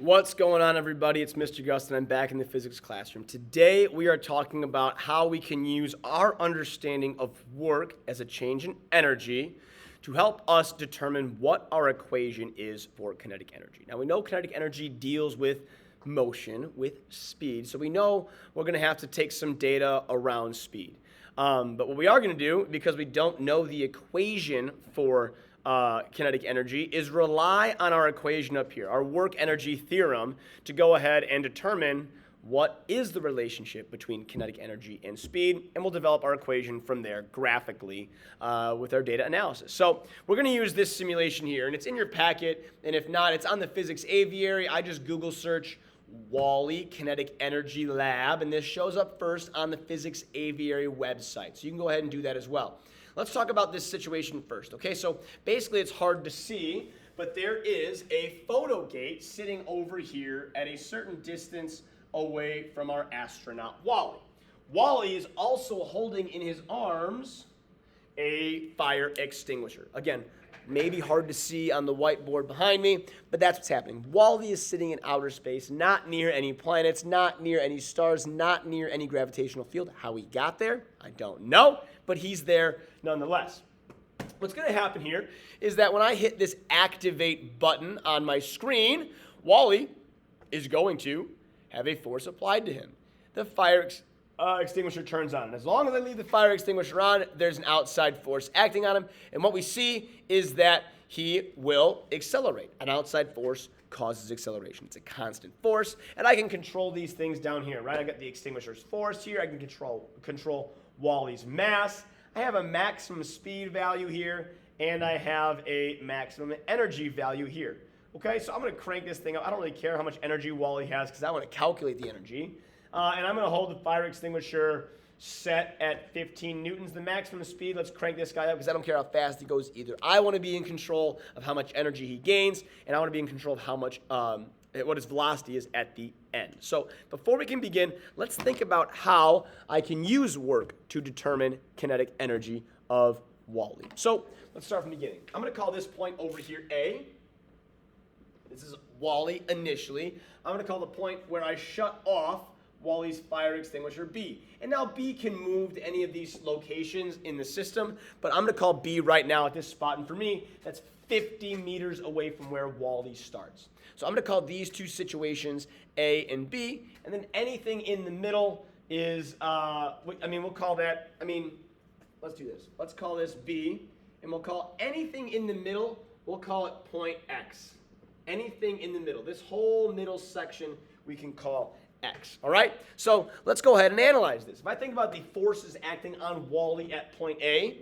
What's going on, everybody? It's Mr. Gus, and I'm back in the physics classroom. Today, we are talking about how we can use our understanding of work as a change in energy to help us determine what our equation is for kinetic energy. Now, we know kinetic energy deals with motion, with speed, so we know we're going to have to take some data around speed. But what we are going to do, because we don't know the equation for kinetic energy, is rely on our equation up here, our work energy theorem, to go ahead and determine what is the relationship between kinetic energy and speed, and we'll develop our equation from there graphically with our data analysis. So we're going to use this simulation here, and it's in your packet, and if not, it's on the physics aviary. I just Google search Wally Kinetic Energy Lab, and this shows up first on the physics aviary website, so you can go ahead and do that as well. Let's talk about this situation first, okay? So basically it's hard to see, but there is a photo gate sitting over here at a certain distance away from our astronaut Wally. Wally is also holding in his arms a fire extinguisher. Again, maybe hard to see on the whiteboard behind me, but that's what's happening. Wally is sitting in outer space, not near any planets, not near any stars, not near any gravitational field. How he got there, I don't know, but he's there nonetheless. What's going to happen here is that when I hit this activate button on my screen, Wally is going to have a force applied to him. The fire extinguisher turns on. And as long as I leave the fire extinguisher on, there's an outside force acting on him. And what we see is that he will accelerate. An outside force causes acceleration. It's a constant force. And I can control these things down here, right? I got the extinguisher's force here. I can control Wally's mass. I have a maximum speed value here, and I have a maximum energy value here. Okay, so I'm going to crank this thing up. I don't really care how much energy Wally has because I want to calculate the energy. And I'm going to hold the fire extinguisher set at 15 newtons. The maximum speed, let's crank this guy up because I don't care how fast he goes either. I want to be in control of how much energy he gains, and I want to be in control of how much, what his velocity is at the end. So before we can begin, let's think about how I can use work to determine kinetic energy of Wally. So let's start from the beginning. I'm going to call this point over here A. This is Wally initially. I'm going to call the point where I shut off Wally's fire extinguisher B. And now B can move to any of these locations in the system, but I'm going to call B right now at this spot. And for me, that's 50 meters away from where Wally starts. So I'm going to call these two situations A and B, and then anything in the middle is, we'll call that, let's do this. Let's call this B, and we'll call anything in the middle, we'll call it point X. Anything in the middle. This whole middle section we can call X, all right? So let's go ahead and analyze this. If I think about the forces acting on Wally at point A,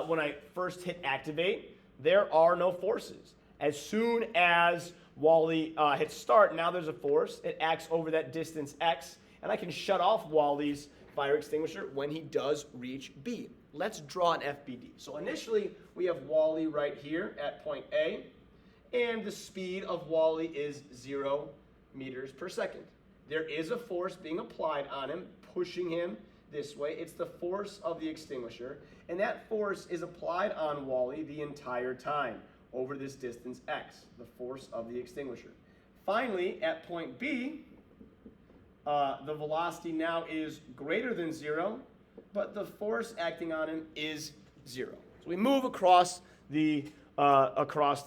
when I first hit activate, there are no forces. As soon as Wally hits start, now there's a force. It acts over that distance X, and I can shut off Wally's fire extinguisher when he does reach B. Let's draw an FBD. So initially, we have Wally right here at point A, and the speed of Wally is 0 meters per second. There is a force being applied on him, pushing him this way. It's the force of the extinguisher, and that force is applied on Wally the entire time over this distance X, the force of the extinguisher. Finally, at point B, the velocity now is greater than 0, but the force acting on him is 0. So we move across the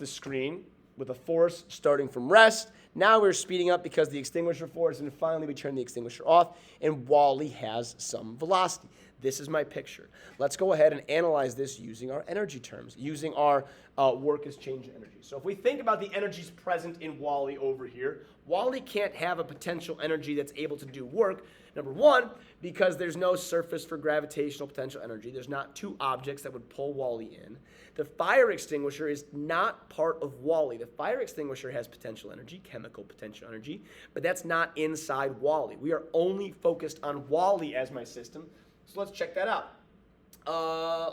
screen with a force starting from rest. Now we're speeding up because the extinguisher force, and finally we turn the extinguisher off, and Wally has some velocity. This is my picture. Let's go ahead and analyze this using our energy terms, using our work as change in energy. So if we think about the energies present in Wally over here, Wally can't have a potential energy that's able to do work. Number one, because there's no surface for gravitational potential energy. There's not two objects that would pull Wally in. The fire extinguisher is not part of Wally. The fire extinguisher has potential energy, chemical potential energy, but that's not inside Wally. We are only focused on Wally as my system. So let's check that out.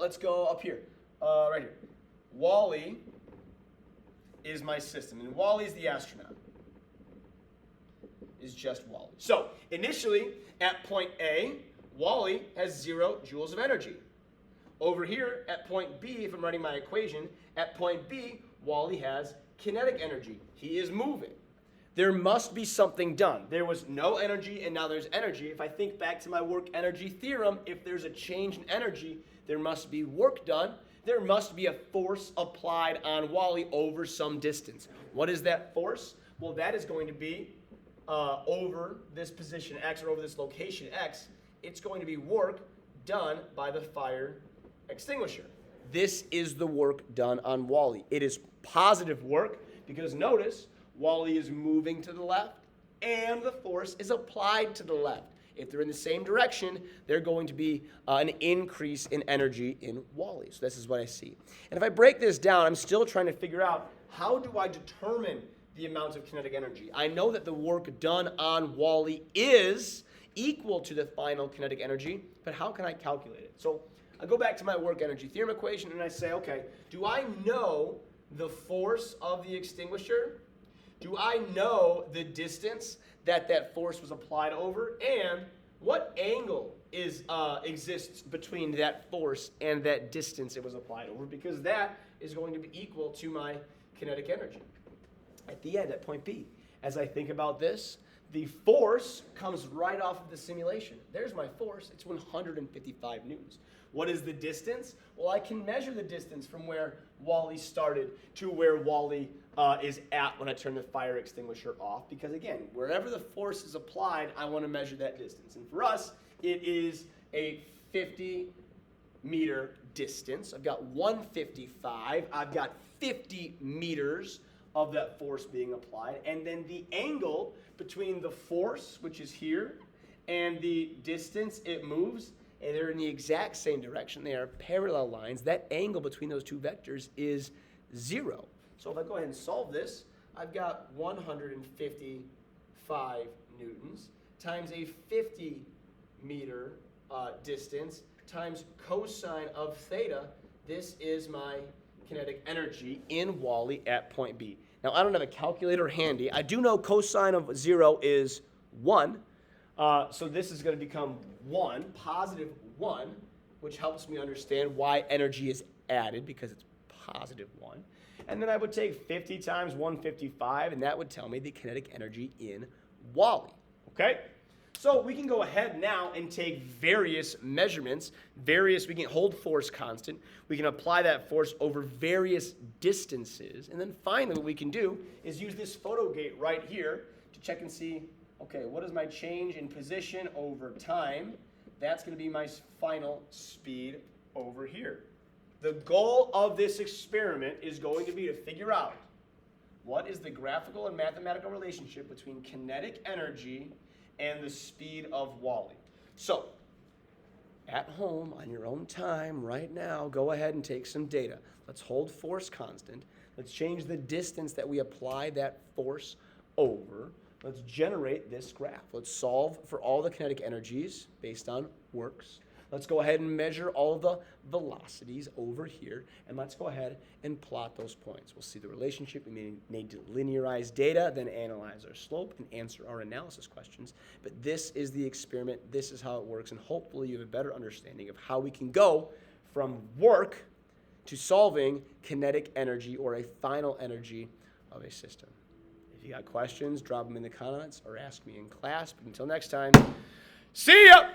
Let's go up here, right here. Wally is my system, and Wally's the astronaut. Is just Wally. So initially, at point A, Wally has 0 joules of energy. Over here at point B, if I'm writing my equation, at point B, Wally has kinetic energy. He is moving. there must be something done. There was no energy, and now there's energy. If I think back to my work energy theorem, if there's a change in energy, there must be work done. There must be a force applied on Wally over some distance. What is that force? Well, that is going to be over this position X, or over this location X. It's going to be work done by the fire extinguisher. This is the work done on Wally. It is positive work because notice Wally is moving to the left and the force is applied to the left. If they're in the same direction, they're going to be an increase in energy in Wally. So this is what I see. And if I break this down, I'm still trying to figure out, how do I determine the amount of kinetic energy? I know that the work done on Wally is equal to the final kinetic energy, but how can I calculate it? So I go back to my work energy theorem equation and I say, okay, do I know the force of the extinguisher? Do I know the distance that that force was applied over? And what angle exists between that force and that distance it was applied over? Because that is going to be equal to my kinetic energy. At the end, at point B, as I think about this, the force comes right off of the simulation. There's my force. It's 155 newtons. What is the distance? Well, I can measure the distance from where Wally started to where Wally is at when I turn the fire extinguisher off. Because again, wherever the force is applied, I want to measure that distance. And for us, it is a 50-meter distance. I've got 155. I've got 50 meters of that force being applied. And then the angle between the force, which is here, and the distance it moves, and they're in the exact same direction. They are parallel lines. That angle between those two vectors is 0. So if I go ahead and solve this, I've got 155 newtons times a 50-meter distance times cosine of theta. This is my kinetic energy in Wally at point B. Now, I don't have a calculator handy. I do know cosine of 0 is 1. So this is going to become 1, positive 1, which helps me understand why energy is added, because it's positive 1. And then I would take 50 times 155, and that would tell me the kinetic energy in Wally. Okay? So we can go ahead now and take various measurements. We can hold force constant. We can apply that force over various distances. And then finally what we can do is use this photo gate right here to check and see, okay, what is my change in position over time? That's going to be my final speed over here. The goal of this experiment is going to be to figure out what is the graphical and mathematical relationship between kinetic energy and the speed of Wally. So, at home, on your own time, right now, go ahead and take some data. Let's hold force constant. Let's change the distance that we apply that force over. Let's generate this graph. Let's solve for all the kinetic energies based on works. Let's go ahead and measure all of the velocities over here, and let's go ahead and plot those points. We'll see the relationship. We may need to linearize data, then analyze our slope and answer our analysis questions. But this is the experiment. This is how it works, and hopefully you have a better understanding of how we can go from work to solving kinetic energy, or a final energy of a system. If you got questions, drop them in the comments or ask me in class. But until next time, see ya!